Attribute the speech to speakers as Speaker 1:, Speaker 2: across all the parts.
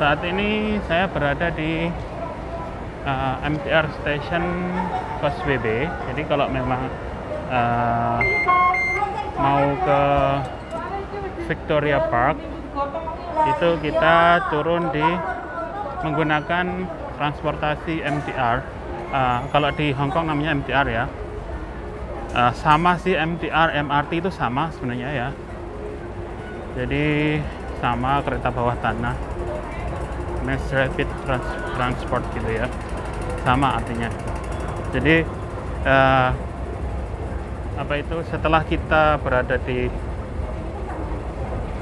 Speaker 1: Saat ini saya berada di MTR Station Causeway Bay. Jadi kalau memang mau ke Victoria Park itu kita turun di menggunakan transportasi MTR. Kalau di Hong Kong namanya MTR ya. Sama sih, MTR, MRT itu sama sebenarnya ya. Jadi sama, kereta bawah tanah, mass rapid transport gitu ya, sama artinya. Jadi setelah kita berada di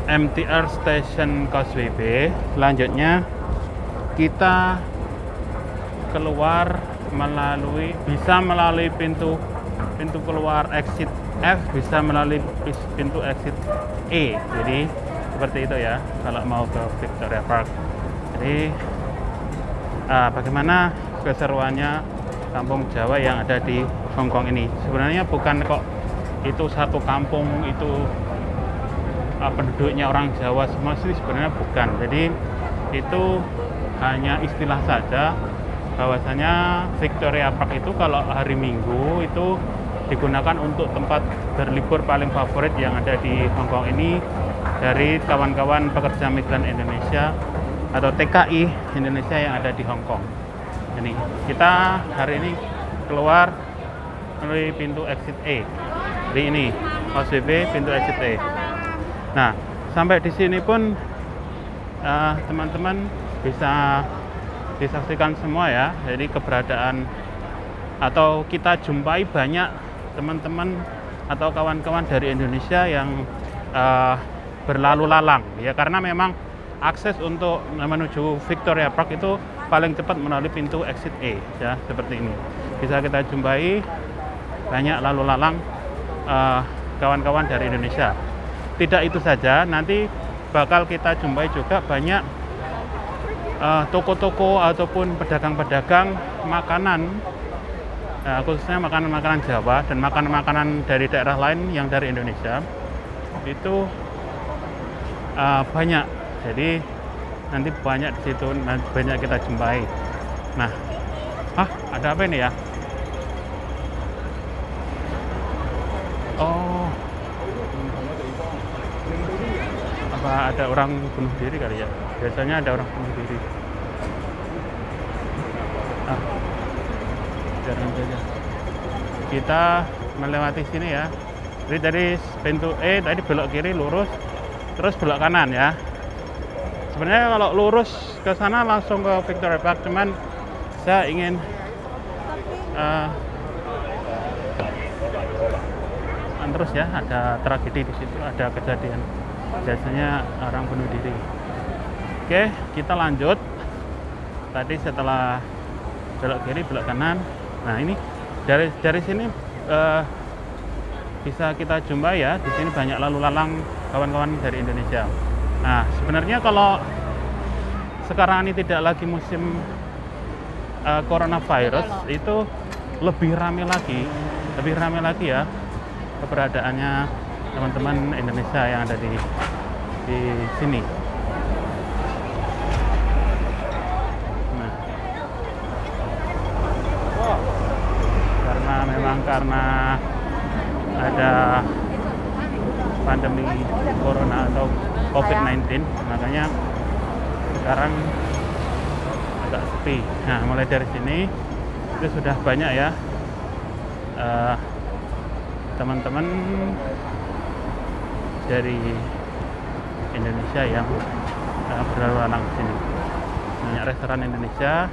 Speaker 1: MTR Station Causeway Bay, selanjutnya kita keluar bisa melalui pintu keluar exit F, bisa melalui pintu exit E. Jadi seperti itu ya kalau mau ke Victoria Park. Jadi bagaimana keseruannya kampung Jawa yang ada di Hong Kong ini? Sebenarnya bukan kok itu satu kampung itu penduduknya orang Jawa semua sih, sebenarnya bukan. Jadi itu hanya istilah saja bahwasanya Victoria Park itu kalau hari Minggu itu digunakan untuk tempat berlibur paling favorit yang ada di Hong Kong ini dari kawan-kawan pekerja migran Indonesia atau TKI Indonesia yang ada di Hong Kong. Ini kita hari ini keluar melalui pintu exit E. Di ini Causeway Bay, pintu exit E. Nah, sampai di sini pun teman-teman bisa disaksikan semua ya. Jadi keberadaan atau kita jumpai banyak teman-teman atau kawan-kawan dari Indonesia yang berlalu lalang ya, karena memang akses untuk menuju Victoria Park itu paling cepat melalui pintu exit E ya, seperti ini. Bisa kita jumpai banyak lalu lalang kawan-kawan dari Indonesia. Tidak itu saja, nanti bakal kita jumpai juga banyak toko-toko ataupun pedagang-pedagang makanan, khususnya makanan-makanan Jawa dan makanan-makanan dari daerah lain yang dari Indonesia itu banyak. Jadi nanti banyak di situ, banyak kita jumpai. Nah, ada apa ini ya? Oh, apa ada orang bunuh diri kali ya? Biasanya ada orang bunuh diri. Jarang saja. Kita melewati sini ya. Jadi dari pintu E tadi belok kiri lurus, terus belok kanan ya. Sebenarnya kalau lurus ke sana langsung ke Victoria Park, cuman saya ingin terus ya, ada tragedi di situ, ada kejadian. Biasanya orang bunuh diri. Oke, kita lanjut. Tadi setelah belok kiri, belok kanan. Nah, ini dari sini bisa kita jumpa ya. Di sini banyak lalu lalang kawan-kawan dari Indonesia. Nah, sebenarnya kalau sekarang ini tidak lagi musim coronavirus, itu lebih ramai lagi ya keberadaannya teman-teman Indonesia yang ada di sini. Nah, karena ada pandemi corona atau COVID-19, makanya sekarang agak sepi. Nah, mulai dari sini itu sudah banyak ya teman-teman dari Indonesia yang berlalu lalang di sini. Banyak restoran Indonesia.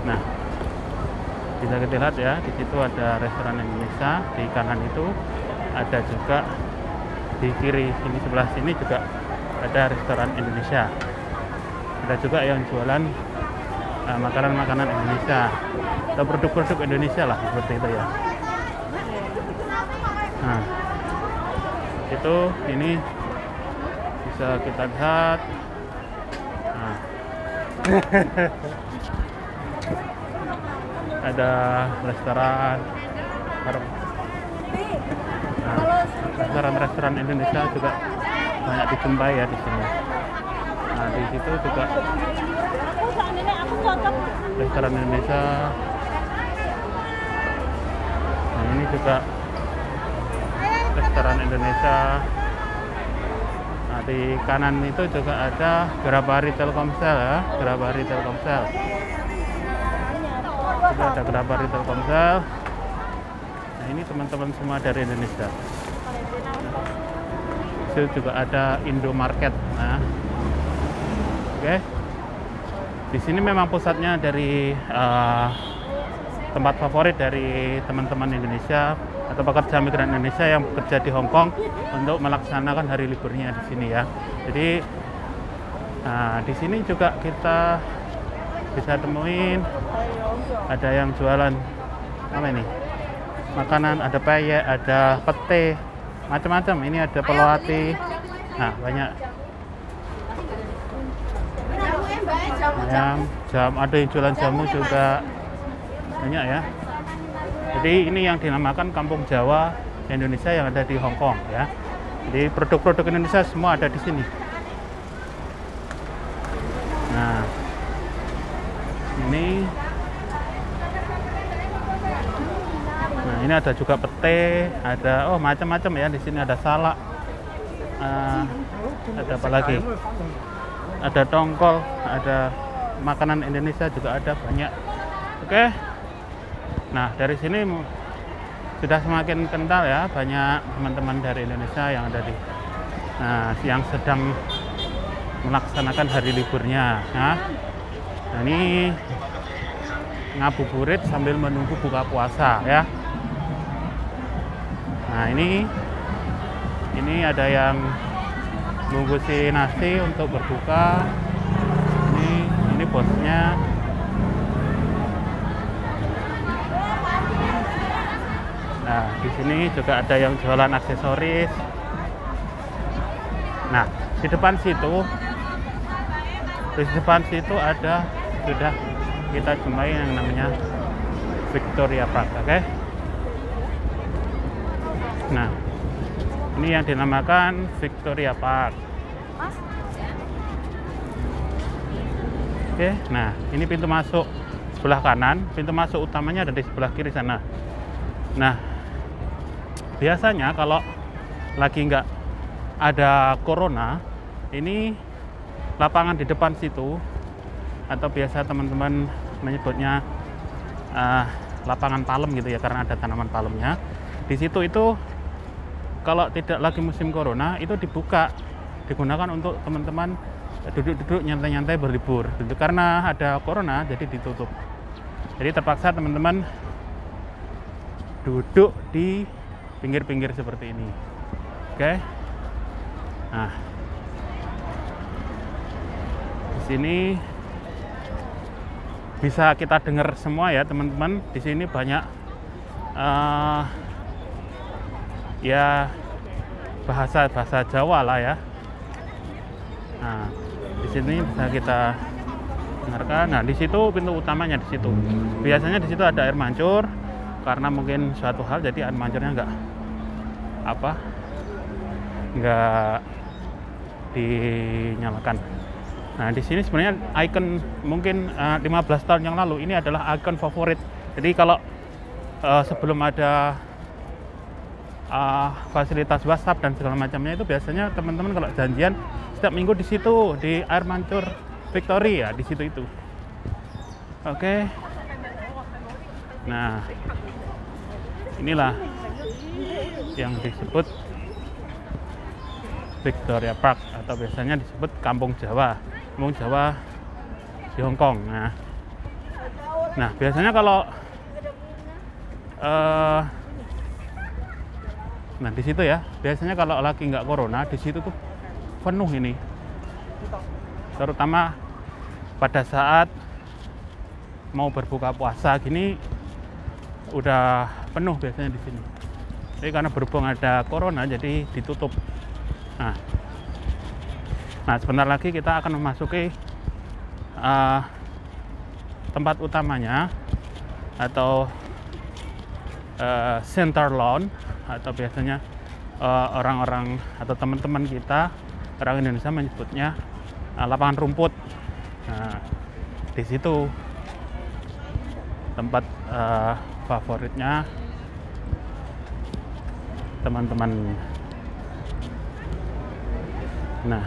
Speaker 1: Nah, bisa kita lihat ya, di situ ada restoran Indonesia, di kanan itu ada juga, di kiri sini sebelah sini juga ada restoran Indonesia. Ada juga yang jualan makanan-makanan Indonesia atau produk-produk Indonesia lah, seperti itu ya. Nah, itu ini bisa kita lihat. Nah. Ada restoran, restoran Indonesia juga banyak dijumpai ya di sini. Nah, di situ juga restoran Indonesia. Nah, ini juga restoran Indonesia. Nah, di kanan itu juga ada Grabari Telkomsel ya, Grabari Telkomsel. Juga ada Grabari Telkomsel. Nah, ini teman-teman semua dari Indonesia. Itu juga ada Indomarket. Nah, oke. Di sini memang pusatnya dari tempat favorit dari teman-teman Indonesia atau pekerja migran Indonesia yang bekerja di Hong Kong untuk melaksanakan hari liburnya di sini ya. Jadi di sini juga kita bisa temuin ada yang jualan apa ini? Makanan, ada peyek, ada pete, macam-macam. Ini ada pelawati. Nah, banyak. Jam ada yang jualan jamu juga banyak ya. Jadi ini yang dinamakan Kampung Jawa Indonesia yang ada di Hong Kong ya. Jadi produk-produk Indonesia semua ada di sini. Nah, ini ada juga pete, ada macam-macam ya di sini, ada salak, ada apa lagi? Ada tongkol, ada makanan Indonesia juga ada banyak. Oke. Nah, dari sini sudah semakin kental ya, banyak teman-teman dari Indonesia yang ada yang sedang melaksanakan hari liburnya. Nah, ini ngabuburit sambil menunggu buka puasa ya. Nah, ini ada yang bungkusin nasi untuk berbuka. Ini bosnya. Nah, di sini juga ada yang jualan aksesoris. Nah, di depan situ ada sudah kita jumpai yang namanya Victoria Park, oke? Nah, ini yang dinamakan Victoria Park. Oke, nah ini pintu masuk sebelah kanan, pintu masuk utamanya ada di sebelah kiri sana. Nah, biasanya kalau lagi nggak ada corona, ini lapangan di depan situ, atau biasa teman-teman menyebutnya lapangan palem gitu ya, karena ada tanaman palemnya. Di situ itu kalau tidak lagi musim corona itu dibuka, digunakan untuk teman-teman duduk-duduk nyantai-nyantai berlibur. Karena ada corona jadi ditutup. Jadi terpaksa teman-teman duduk di pinggir-pinggir seperti ini. Oke. Nah, di sini bisa kita dengar semua ya teman-teman. Di sini banyak ya bahasa Jawa lah ya. Nah, di sini bisa kita dengarkan. Nah, di situ pintu utamanya di situ. Biasanya di situ ada air mancur karena mungkin suatu hal, jadi air mancurnya nggak dinyalakan. Nah, di sini sebenarnya ikon mungkin 15 tahun yang lalu ini adalah ikon favorit. Jadi kalau sebelum ada fasilitas WhatsApp dan segala macamnya, itu biasanya teman-teman kalau janjian setiap minggu di situ, di air mancur Victoria, di situ itu. Oke. Nah, inilah yang disebut Victoria Park atau biasanya disebut Kampung Jawa di Hong Kong. Nah, biasanya kalau nah di situ ya, biasanya kalau lagi nggak corona di situ tuh penuh ini, terutama pada saat mau berbuka puasa gini udah penuh biasanya di sini. Jadi karena berhubung ada corona jadi ditutup. Nah, sebentar lagi kita akan memasuki tempat utamanya atau center lawn, atau biasanya orang-orang atau teman-teman kita orang Indonesia menyebutnya lapangan rumput. Nah, di situ tempat favoritnya teman-teman. Nah,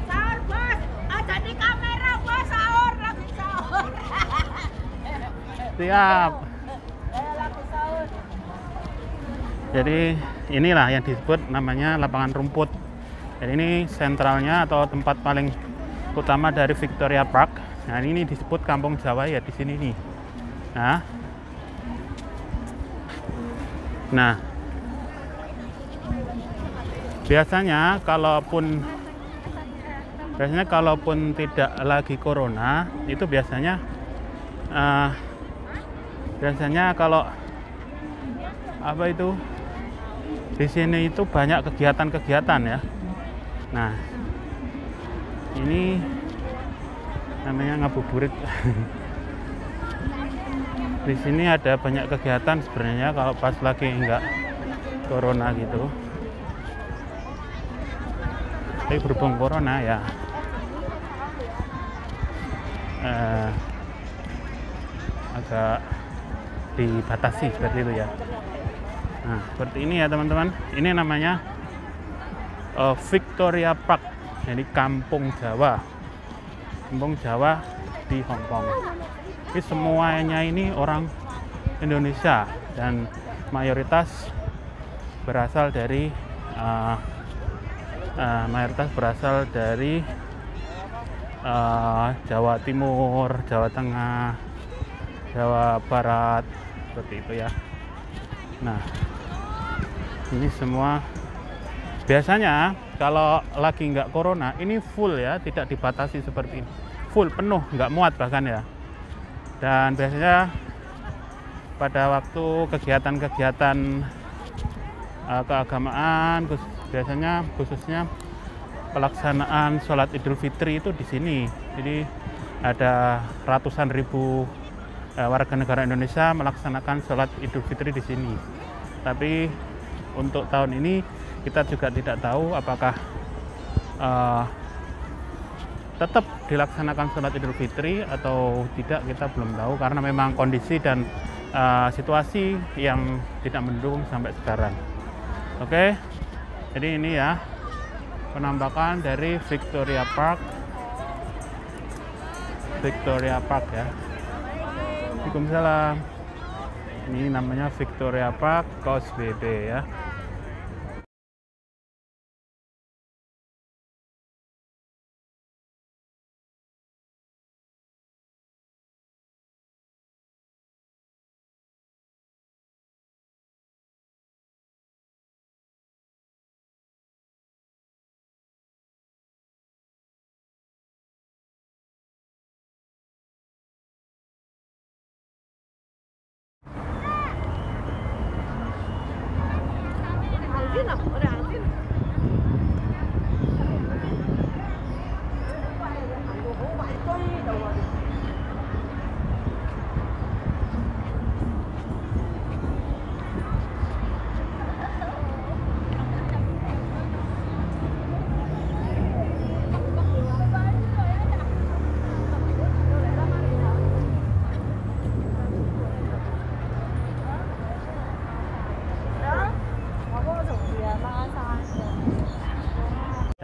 Speaker 2: sahur bos, ada di kamera bos, sahur lagi sahur.
Speaker 1: siap.
Speaker 2: Lagi sahur.
Speaker 1: Jadi inilah yang disebut namanya lapangan rumput. Jadi ini sentralnya atau tempat paling utama dari Victoria Park. Nah, ini disebut Kampung Jawa ya di sini nih. Nah, biasanya kalaupun tidak lagi corona, itu biasanya kalau apa itu di sini itu banyak kegiatan-kegiatan ya. Nah, ini namanya ngabuburit. Di sini ada banyak kegiatan sebenarnya kalau pas lagi enggak corona gitu. Tapi berhubung corona ya agak dibatasi seperti itu ya. Nah, seperti ini ya teman-teman. Ini namanya Victoria Park, jadi Kampung Jawa. Kampung Jawa di Hong Kong. Ini semuanya ini orang Indonesia dan mayoritas berasal dari Jawa Timur, Jawa Tengah, Jawa Barat, seperti itu ya. Nah, ini semua biasanya kalau lagi nggak corona ini full ya, tidak dibatasi seperti ini, full penuh, nggak muat bahkan ya. Dan biasanya pada waktu kegiatan-kegiatan keagamaan, biasanya khususnya pelaksanaan sholat Idul Fitri itu di sini. Jadi ada ratusan ribu warga negara Indonesia melaksanakan sholat Idul Fitri di sini. Tapi untuk tahun ini kita juga tidak tahu apakah tetap dilaksanakan sholat Idul Fitri atau tidak, kita belum tahu karena memang kondisi dan situasi yang tidak mendukung sampai sekarang. Oke, jadi ini ya penampakan dari Victoria Park ya. Waalaikumsalam. Ini namanya Victoria Park Causeway Bay ya.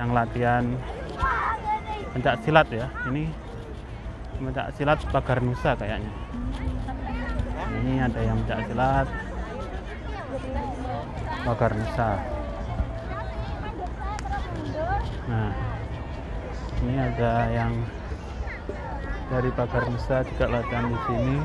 Speaker 1: Yang latihan pencak silat ya, ini pencak silat Pagar Nusa kayaknya. Ini ada yang pencak silat Pagar Nusa. Nah, ini ada yang dari Pagar Nusa juga latihan di sini.